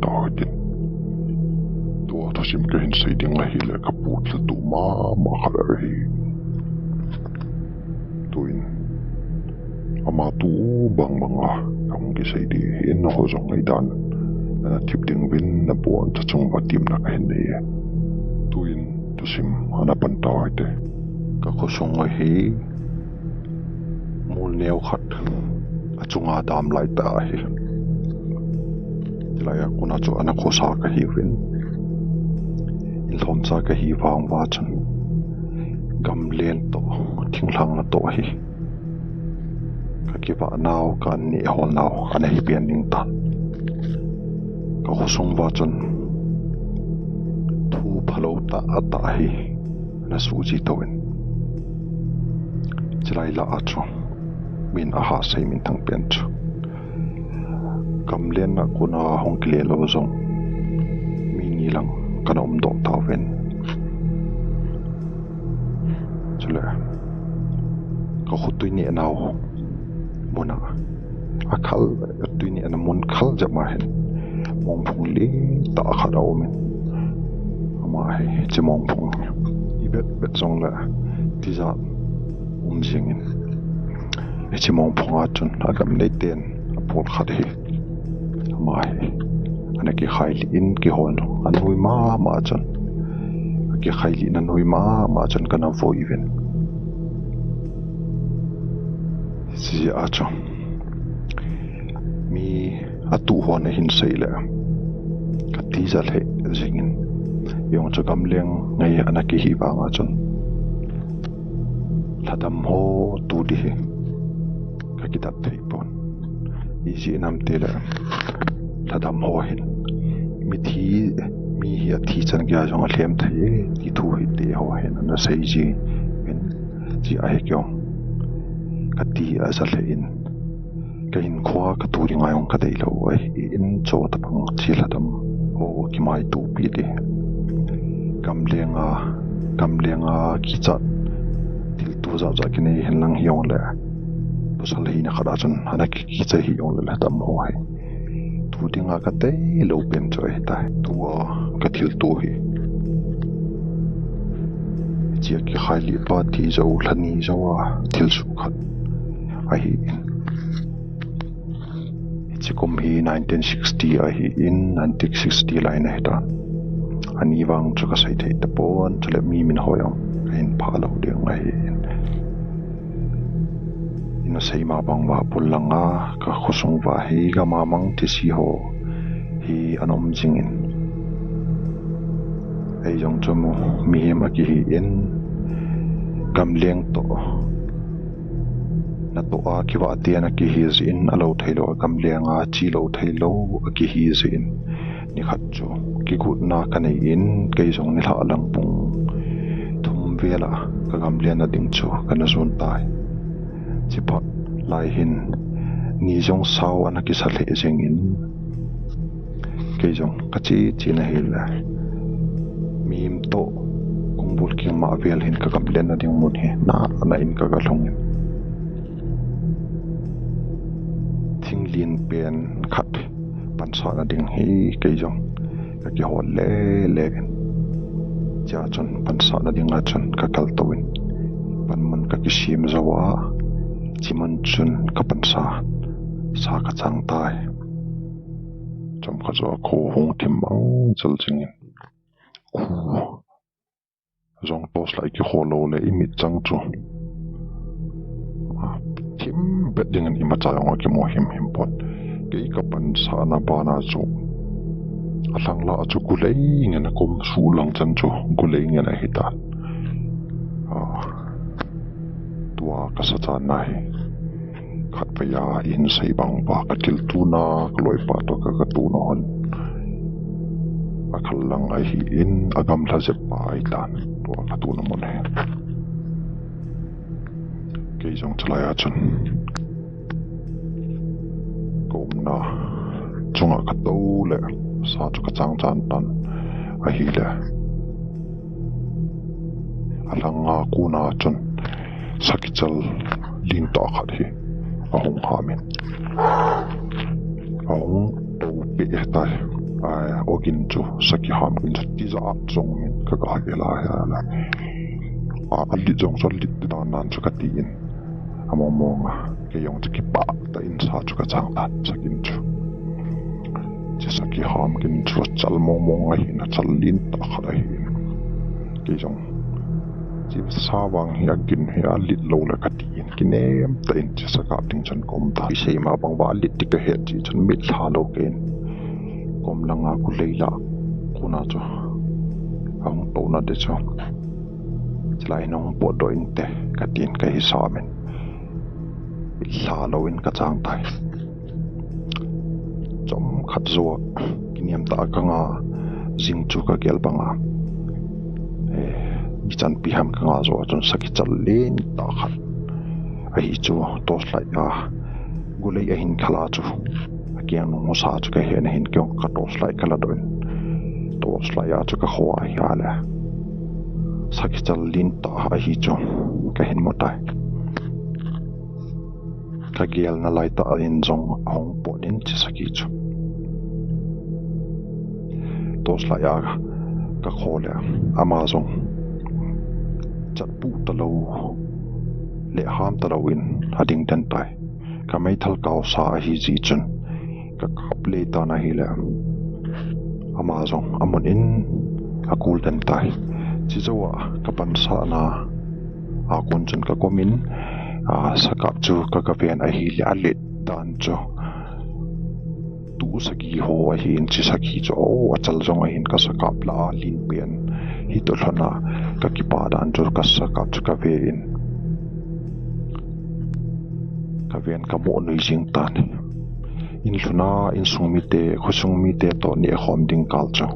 ta din tua ta sim ke hin sei ding la hi le ka put la tu ma khara hi tuin ama tu bang banga ang ki sei di hin ho zong ai dan tip ding win na bon cha chung wa tim na ka hin nei tuin tu sim ana pan ta ite ka ko song ai hi mul neu khat a chunga dam lai ta hi tilaya kuna chu ana ko sa ka hi win il thom cha ka hi wang wa chan gam len to thing hlang na to hi ka ki ba naw ka ni hol naw ana hi pian ning tan ka ko song wa chan thu phalo ta ata hi na su ji to win tilai la a chu min a ha sei min thang pen chu kam len na kuna hong kle lo zong mi ni lang kana do ta ven chule ka khutui ni naw mona akhal tui ni na mon khal jama hen mong phung li ta kharaw men ama he che mong phung bet zong la ti za jingin che mong phung a chun agam nei ten apol khat hi mai ana ki khaili in ki hon anui ma chan ki khaili na noi ma chan kana voi ven si a cha mi atu hon hin seila ka ti zal he jingin yong cha kam leng ngai ana ki hi ba ma chan thadam ho tu di ka kitat thei pon iji nam tela thadam ho hin mi hi thi chan kya jong a thlem thei ti thu hi te ho hin na sei ji en ji a he kyo ka ti a sa le in ka in khwa ka tu ri ngai ong ka dei lo ai in cho ta pang chi thadam ho ki mai tu pi de kam lenga ki chat til tu za ki nei hen lang hiong le pusal hi na khada chan ana ki che hi yong le tam ho hai tu dinga ka te lo pen choi ta tu ka thil tu hi chi ki khali pa ti zo lani zo wa thil su khat ai chi kom hi 1960 ai in 1960 line ai ta ani wang chu ka sai thei ta pon chule mi min hoyam in pha lo ding ai ina sei ma bang wa pulanga ka khosung wa hi ga ma mang ti si ho hi anom jingin ai jong chomu mi ma ki hi in gam leng to na to a ki wa ti na ki hi in alo thailo gam lenga chi lo thailo ki hi in ni khat chu ki gut na ka nei in kai jong ni la lang pung thum vela ka gam len na ding chu kana zon tai chipat lai hin ni jong sao ana ki sa le jeng in ke jong ka chi na hil mim to kung bul ki ma vel hin ka kam len na ding mun he na ana in ka ga long thing lin pen khat pan sa na ding hi ke jong ka ki hol le cha chon pan sa na ding a chon ka kal tawin pan man ka ki sim zawa chiman chun kapan sa ka chang tai chom kha zo ko hong tim mang chal chingin zong tos lai ki holo le imi chang chu tim bet ding ni ma cha yong ki mo him pot ke kapan sa na ba na chu alang la chu kulei ngena kom su lang chan chu kulei ngena hita tua ka sa cha nai khat pa ya in sei bang pa ka til tu na loi pa to ka tu no hon akhal lang ai hi in agam la je pa ai tan to ka tu na mon he ke jong chlaya chun kom na chunga ka to le sa chu ka chang chan tan a hi le alanga ku na chun sakichal lin ta khat hi ahong khamin ahong to pe tai ogin chu saki ham kin ti za zong min ka ga la ya la ali zong so lit da nan chu ka ti in amonga ke yong chu ki pa ta in sa chu ka chang ta sakin chu chi saki ham kin chu chal monga hi na chal lin ta khara hi ke jong chi sawang hi agin hi alit lo la ka ti in kinem ta in chi saka ting chan kom ta sei ma bang ba lit ti ka he chi chan mit tha lo ken kom langa ku leila kuna cho ang to na de cho chlai nong po do in te ka tin ka hi sa men la lo in ka chang tai chom khat zo kiniam ta ka nga jing chu ka gel banga chan pi ham ka nga zo chon saki chal len ta khat a hi chu tos lai a gulei a hin khala chu kiang no sa chu ka hen hin kyong ka tos lai kala doin tos lai a chu ka khwa ya la saki chal lin ta a hi chu ka hin mo tai ka gel na lai ta in zong hong po din chi saki chu tos lai a ka khole amazon chat pu ta lo le ham ta lo in hading ten tai ka mai thal kaw sa hi ji chun ka khap le ta na hi la amazon amon in akul ten tai chi zawa ka pan sa na a kun chun ka komin sakap chu ka ven a hi le le dan chu tu saki ho a hi in chi saki chu achal zong a hin ka sakap la lin pen hi to thana ka ki pa dan chu ka sakap chu ka ve in ka ven ka mo noi jing tan in luna in sungmi te khosungmi te to ne khom ding kal chu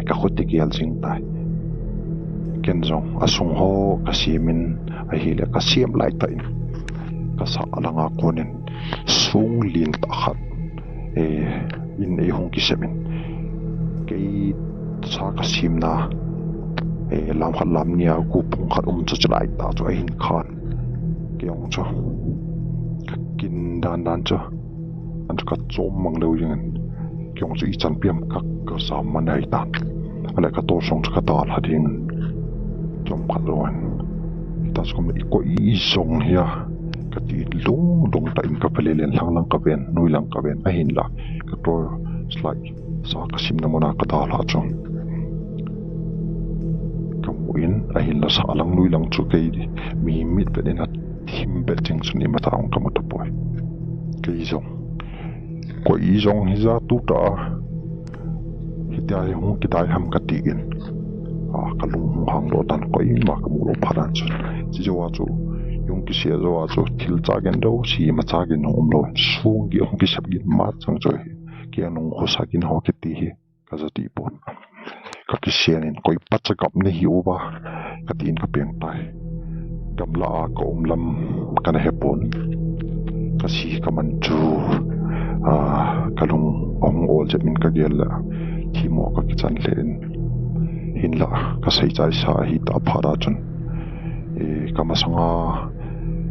ka khoti kial jing tai ken zong asung ho ka simin a hi le ka siam lai ta in ka sa alanga konen sung lin ta khat in e hong ki semin ke sa ka sim na lam khat lam nia ku pung khat chu chlai ta chu a hin khan ke ong chu kin dan chu an ka chom mang lo yin kyong chu I chan piam ka sa man ai ta ala ka to song ka ta la ding chom khat loan ta skom I ko I song hia ka ti lung ta in ka pelelen lang ka ben nui lang ka ben a hin la ka to slide sa ka sim na mona ka ta la chu ka muin a hin la sa lang nui lang chu kai mi mit pe den him be ting chu ni mata ong ka mo to poi kai zong ko I zong hi za tu ta hi ta hong ki dai ham ka ti gen ka lung hang lo tan ko I ma ka mu lo pharan chu chi jo wa chu yung ki sia zo wa chu thil cha gen do si ma cha gen om lo sung gi hong ki sap gi ma chang choi ki anong ho sa kin ho ki ti hi ka za ti pon ka ki sia nen koi pa cha kap ne hi uba ka tin ka peng tai gamla ka om lam kana he pon ka si ka man chu kalung ong ol je min ka gel thi mo ka ki chan len hin la ka sei chai sa hi ta phara chun ka masanga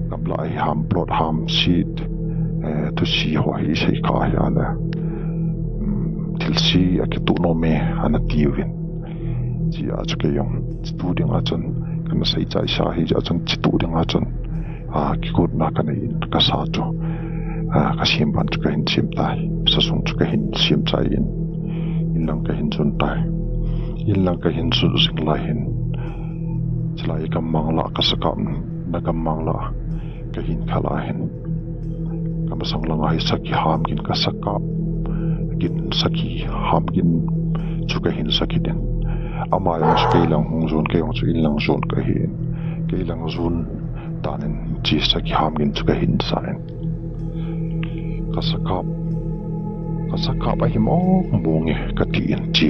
gamla I ham plot ham seed to see ho hi sei ka ya la til si akitu no me ana tiwin ji a chu ke yong tu ding a chun kana sei chai sa hi ja chun chi tu ding a chun ki kut na kana in ka sa chu ka sim ban chu ka hin sim tai sa sung chu ka hin sim chai in lang ka hin chun tai in lang ka hin su sing lai hin chlai ka mangla ka sakam na ka mangla ka hin khala hin ka masang lang ai saki ham gin ka sakap gin saki ham gin chu ka hin saki den ama yang skai lang hung zon ka yong chu in lang zon ka hin ke lang zon tanen chi saki ham gin chu ka hin saen kasakap a himo bungi ka tiin chi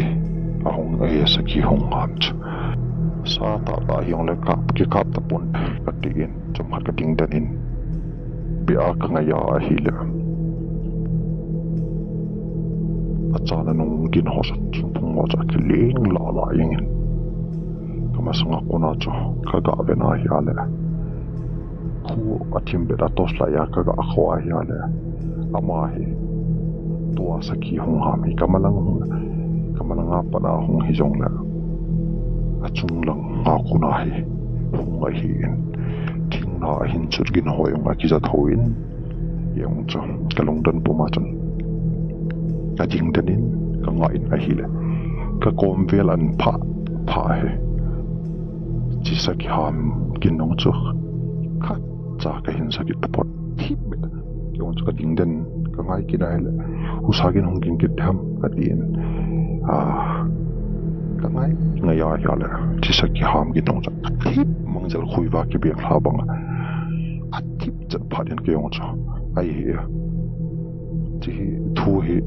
ahong ay saki hong ham chu sa ta hiyong le kap ki kap ta pun ka tiin chum ka ting danin bi a ka ngaya a hile achana nung gin hosat pung mo cha ki ling la la yingin kamasanga kuna chu ka ga ve na hiale ku atim be da tos la ya ka ga khwa hiale amahi tua saki hong ham hi kamalang apa na hong hi jong la achung lang nga kuna hi hong a hi in thing na hin chut gin hoyong a kizat hoin yong cho kalong dan puma chon ka jing danin ka nga in a hi le ka kom vel an pha he chi saki ham gin nong chu kha cha ka hin saki tapot thip be yong cho ka jing dan ka ngai ki dai le usagin hong gin kit ham ka tin ka ngai ya le chi saki ham gin nong cha thip mangjal khui ba ki be hla bang a thip chat phaden ke yong cho ai he chi thu hi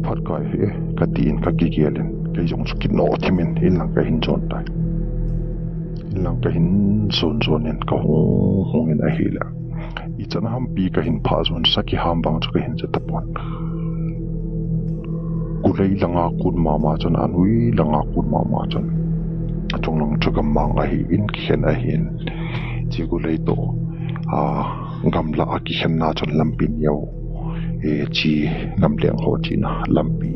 phat kai he ka tin ka ki gelen ke yong chu kin no thimin in lang ka hin chon tai in lang ka hin son en ka hong in a hi la i chan ham pi ka hin pha zon saki ham bang chu ka hin cha tapon kulei langa kun mama chon anui langa kun mama chon achong lang chu ka mang a hi in khen a hin chi kulei to gamla a ki khen na chon lampin yo e chi ngam leng ho chi na lampi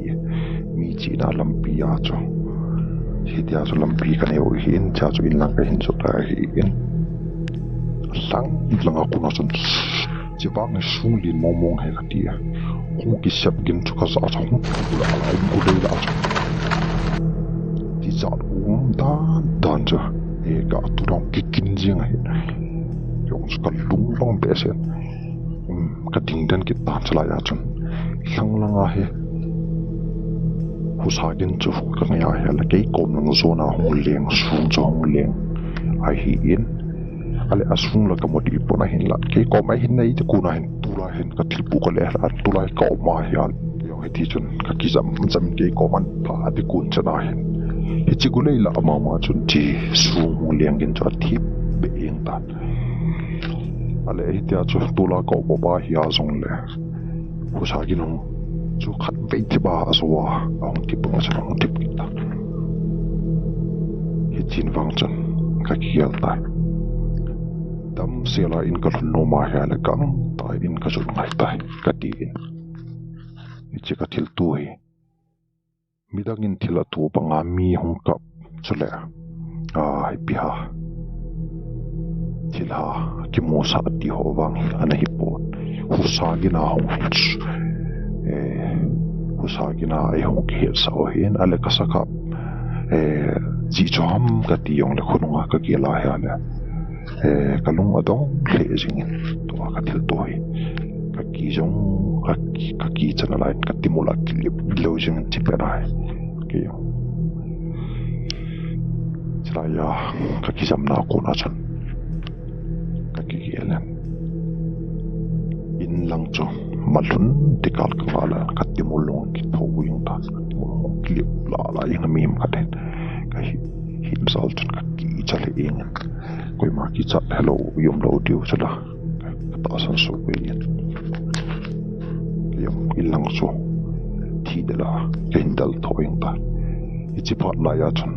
mi chi na lampi a cho chi dia so lampi ka ne o hin cha chu in lang ka hin chu ta hi in sang langa kun chon chi bang ne sung lin mong he ka tia hong ki sep gin chu ka sa chong la ai ku dei la cho ti za dan cha e ka tu dong ki kin jing he yong ka lung long be sen ka ding dan ki ta chala ya chon sang langa he hu sa gin chu ka ya he la ke kom nang zona hong leng sung chong leng ai hi in ale asung la ka modi pona hin la ke ko mai hin nei te ku na hin tula hin ka thil pu ka le la tula ka ma hial yo he ti chun ka ki jam ke ko man pa ati kun chana hin he chi gu nei la ma chun ti sung leng gin cha thi be eng ta ale he ti chu tula ka bo ba hi a zong le hu sa gi no chu khat ve ti ba aswa ong ti pa cha ong ti pi ta he chin wang chun ka ki yal ta tam sela in ka no ma ha la kang ta in ka chu ngai ta ka ti in chi ka thil tu hi midang in thila tu panga mi hong kap chule hi pi ha thila ki mo sa ti ho wang ana hi po hu sa gi na hong hu sa gi na ai hong ki sa o hin ale ka sa ka ji chom ka ti yong le khununga ka ki la ha le kalung adong le jing to ka thil to hi ka ki jong ka ki chana lai ka timula ki lo jing chi pe rai ke yo chla ya ka ki jam na ko na chan ka ki gelen in lang cho malun tikal ka wala ka timulong ki tho yung ta timulong ki la yung mim ka den ka him sal chun ka ki chale ing koi ma ki chat hello yum lo tiu chala ka ta san so pe yin yum ilang so thi de la kendal thoing ta ichi pat la ya chun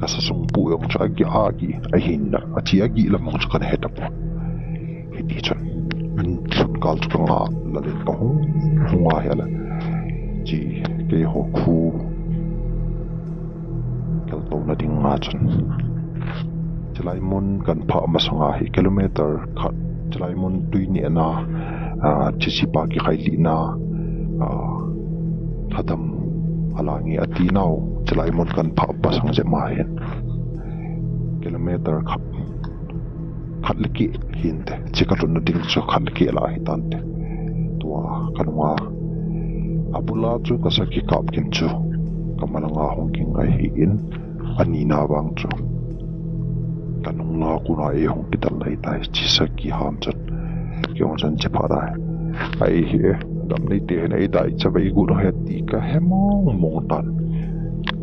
ka sa sung pu yong cha gi a gi a hin na a chi a gi la mong cha kan he ta po he ti chun min chun kal chu nga la le ka hong wa ya la chi ke ho khu kal to na ding nga chun chalai mon kan pha ma sanga hi kilometer khat chalai mon tui ni na chi pa ki khai li na thadam alangi ati nau chalai mon kan pha pa sang je ma hen kilometer khat liki hin te chikatun na ding cho khat liki la hi tan te tua kanwa abula chu kasaki kap kin chu kamalanga hongking ai hi in ani na wang chu kanung la kuna e hong kital lai tai chi saki ham chan kyong chan che pha dai ai hi dam nei te nei dai cha bai gu no he ti ka he mong tan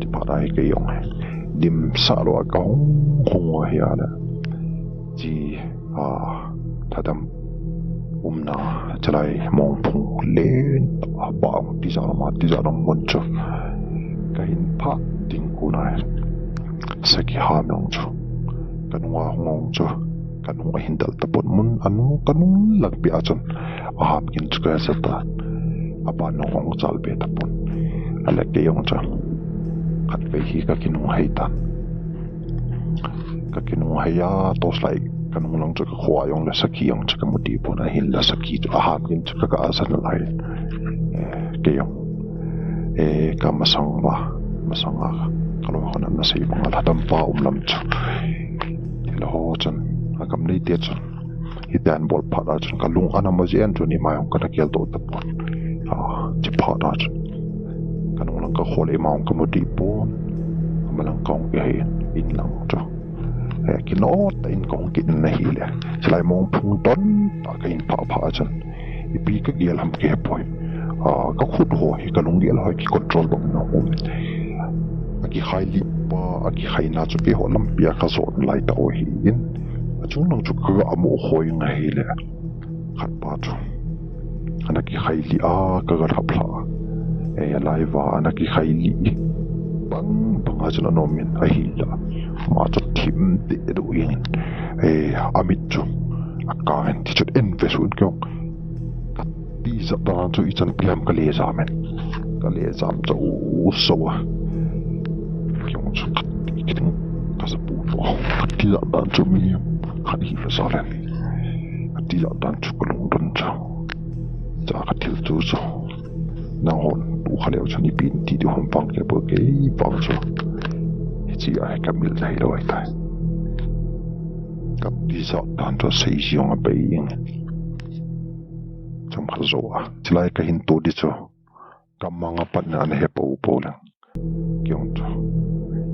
che pha dai ke yong dim sa lo ka hong wa hi ala chi thadam umna chalai mong phung len ba ti za ma mon chu ka hin pha ding kuna saki ha nong chu kanunga hong chu kanunga hindal tapon mun anu kanung lagpi achon aham kin chuka sata apa no hong chal be tapon ale ke yong cha khat ve hi ka kinung heitan ka kinung haya tos lai kanung lang cha ka khwa yong la saki yong cha ka mudi pon a hin la saki to a ham kin cha ka asan lai ke yong ka masang a kalau khona na sei bang ala dam pa lam cha la ho chan a kam nei te chan hitan bol phada chan ka lung ana ma jen tu ni ma yong ka kel to tapon chi phada chan kanung lang ka khole maung ka mudi pon malang kong ke in lang cho kino ta in kong kin na hile selai mong phung ton ta ka in pha chan ipi ka gel ham ke poi ka khut ho hi ka lung gel ho ki control bang na ho aki khai li pa aki khai na chu ke ho lam pia kha so lai ta o hi in achung nang chu ka amu hoi nga hile khat pa chu ana ki khai li a ka ga thapla live ana ki khai li bang aja no min a hila ma chu thim de do yin amit chu akain ti chu investment kyo ti za da chu I chan plan ka le examen ka le exam chu so wa kyo chu kiting ka sa pu to ti za da chu mi khan hi fa sa len ti za da chu ko long don chu cha ka til chu so na hon tu khale chu ni pin ti de hom pang ke bo ke pang chu chỉ ai cầm được thấy rồi thôi gặp đi dạo đàn cho xây dựng ở bên trong khá rõ chỉ lại cái hình tổ đi cho cầm mang apa na anh hẹp bầu bầu lang kiểu cho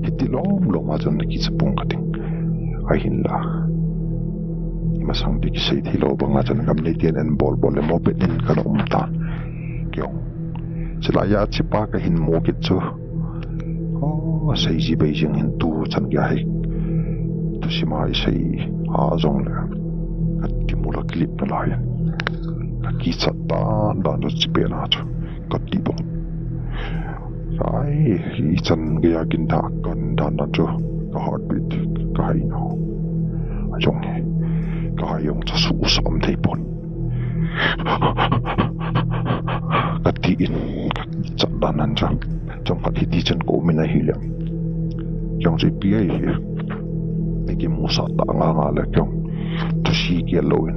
hít đi lom mà chân cái sự bung cái tiếng ai hình là nhưng mà sang đi cái xây thì lâu bằng chân cầm lấy tiền anh bol bol em một bên cái đó ta kiểu chỉ lại ya chỉ ba cái hình mô cái cho sei ji beijing hin tu chan ga hai tu si mai sei a zong le ka ti mula clip na lai ka ki chat ta dan do chi pe na cha ka ti bong ai hi chan ga ya kin ta kan dan na cho ka heartbeat ka hai no a jong ne ka hai yong cha su sam thei pon ka ti in ka chat dan nan cha trong phát hiện chân của mình là hiểu trong cái bia hiểu cái mua sắm đã ngang là trong tôi xí cái lối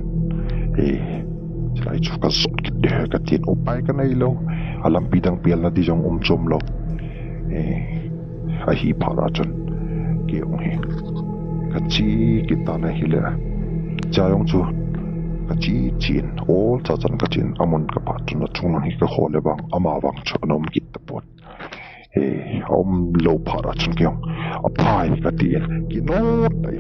lại cho cái sốt cái tiền ốp bài cái này lâu làm bidang bia là đi trong chôm lâu hi phá ra chân cái ông cái chi cái ta này hiểu là cha ông chú cái chi tiền all cha chân cái tiền amon cái phát chân nó chung nó cái hồ lệ bang ama bang cho nó mình tập bột lâu phá ra chân kêu apply cái tiền cái nó đây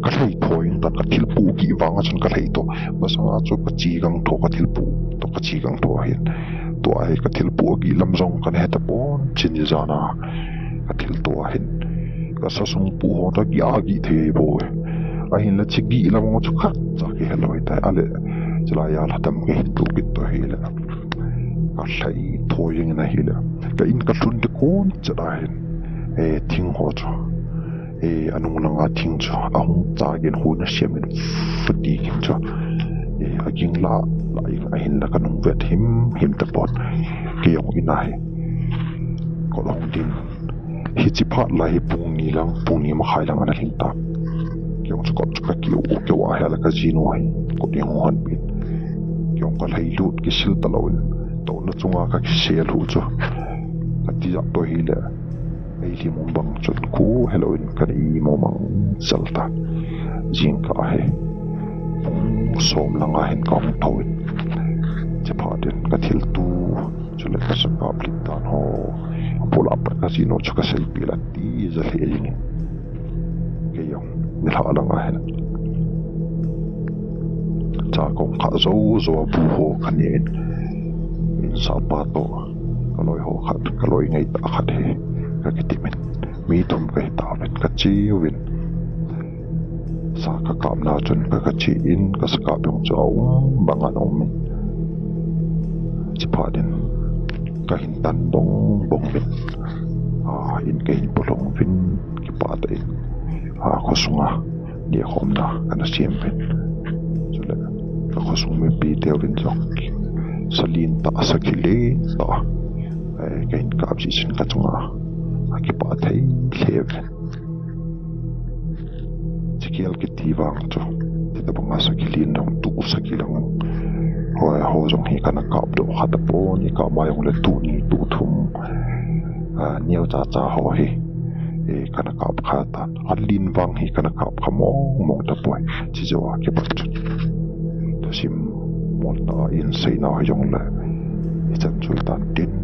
cái này thôi ta cái thiếu phụ kỳ vọng chân cái này to mà sang cho cái chi gang to cái thiếu phụ to cái chi gang to hiện to ai cái thiếu phụ kỳ lâm rong cái này tập bốn chín giờ na cái thiếu to hiện cái sao sung phụ họ ta kia gì thế bồi ai hiện là chỉ gì là một chút khác cho cái hello tại ale chỉ là ya là tầm cái tu cái to hiện là cái này thôi như này hiện là cái in cái tuần cái con chỉ là tiếng họ cho anh muốn nghe tiếng cho ông ta cái hồn nó xem mình phát đi cho anh là anh là cái nông vật hiểm tập bọt cái ông in này có lòng tin khi chỉ phát lại bung ni mà khai lang anh hiện tại cái ông có cái kiểu ai là cái gì nói có tiếng hoan biết cái ông có lấy lút cái sil tao tổ nó chung cái xe lút cho cái gì đó tôi hiểu là ai mong bang chut ku hello kan I mo mang salta jing ka he som lang a hen kong thoi che pa den ka thil tu chule ka sa public tan ho pola par casino chuka sel pila ti za he yin ke yo ni la lang a hen cha kong kha zo bu ho kan yin sa pa to kaloi ho khat kaloi ngai ta khat he cái timin mi thum cái tạo nên cái chi win sa cái cảm nào chân cái chi in cái sắc bông cho bằng anh ông mình chỉ phải đến cái hình tan bông vin in cái hình bông vin cái part đấy có sung địa hôm na cái nó xem vin cho nên cái có sung mình bị theo vin trong salin ta sakile ta kain kap si sin ka chunga ki pa thei lev chikial ki tiwang chu ti ta banga sakilin dong tu sakilang ho jong hi kana kap do khata po ni ka ma yong le tu ni tu thum niaw cha ho hi kana kap khata alin wang hi kana kap mong ta poi chi jo ki pa chu to sim mon ta in sei na yong le chan chul tan tin